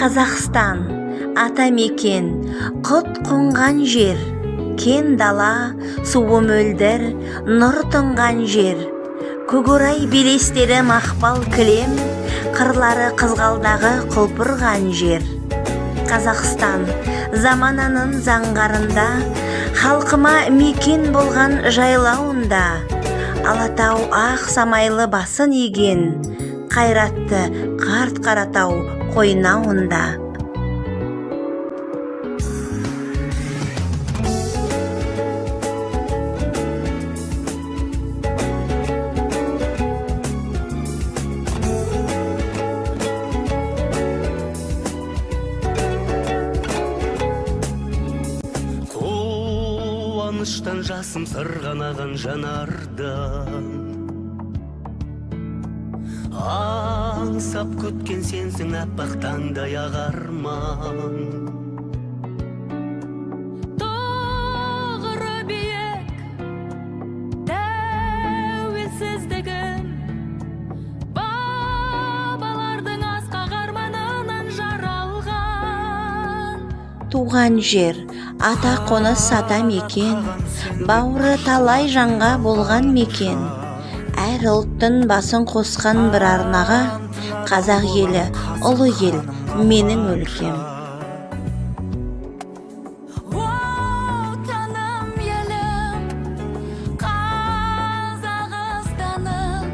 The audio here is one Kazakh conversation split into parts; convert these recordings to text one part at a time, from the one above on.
Қазақстан, ата мекен, құт қонған жер, кен дала, суы мөлдір, нұр тұнған жер. Көкорай белестері мақпал кілем, қырлары қызғалдағы құлпырған жер. Қазақстан, замананың заңғарында, халқыма мекен болған жайлауында, Алатау ақ самайлы басын иген, қайратты қарт Қаратау қойнауында. Қуаныштан жасым сырғанаған жанардан, аңсап күткен сенсің аппақ таңдай ағарман. Тұғыры биік тәуелсіздігім, бабалардың асқақ арманынан жаралған. Туған жер, ата қоныс ата мекен, бауыры талай жанға болған мекен. Әр ұлттың басын қосқан бір арнаға, қазақ елі, ұлы ел, менің өлкем. Отаным елім, Қазақстаным,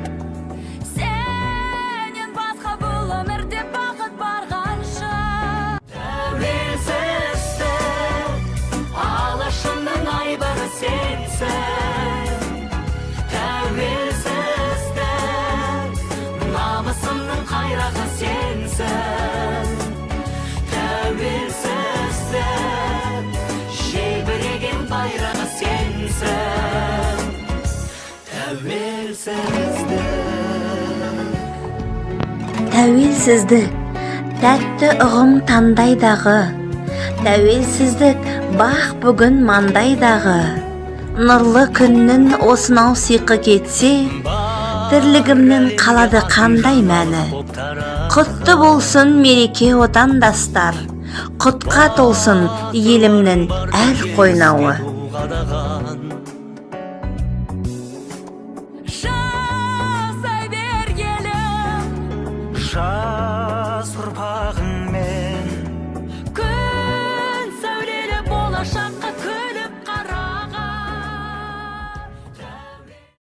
сенен басқа бұл өмірде бақыт барғанша. Тәуелсіздік, алашымның айбары сенсің. Тәуелсіздік, намысымның қайрағы сенсің. Тәуелсіздік, желбіреген байрағы сенсің. Тәуелсіздік, тәтті ұғым тандайдағы, тәуелсіздік, бақ бүгін мандайдағы. Нұрлы күннің осынау сиқы кетсе, тірлігімнің қалады қандай мәні. Құтты болсын мереке отандастар, құтқа толсын елімнің әр қойнауы.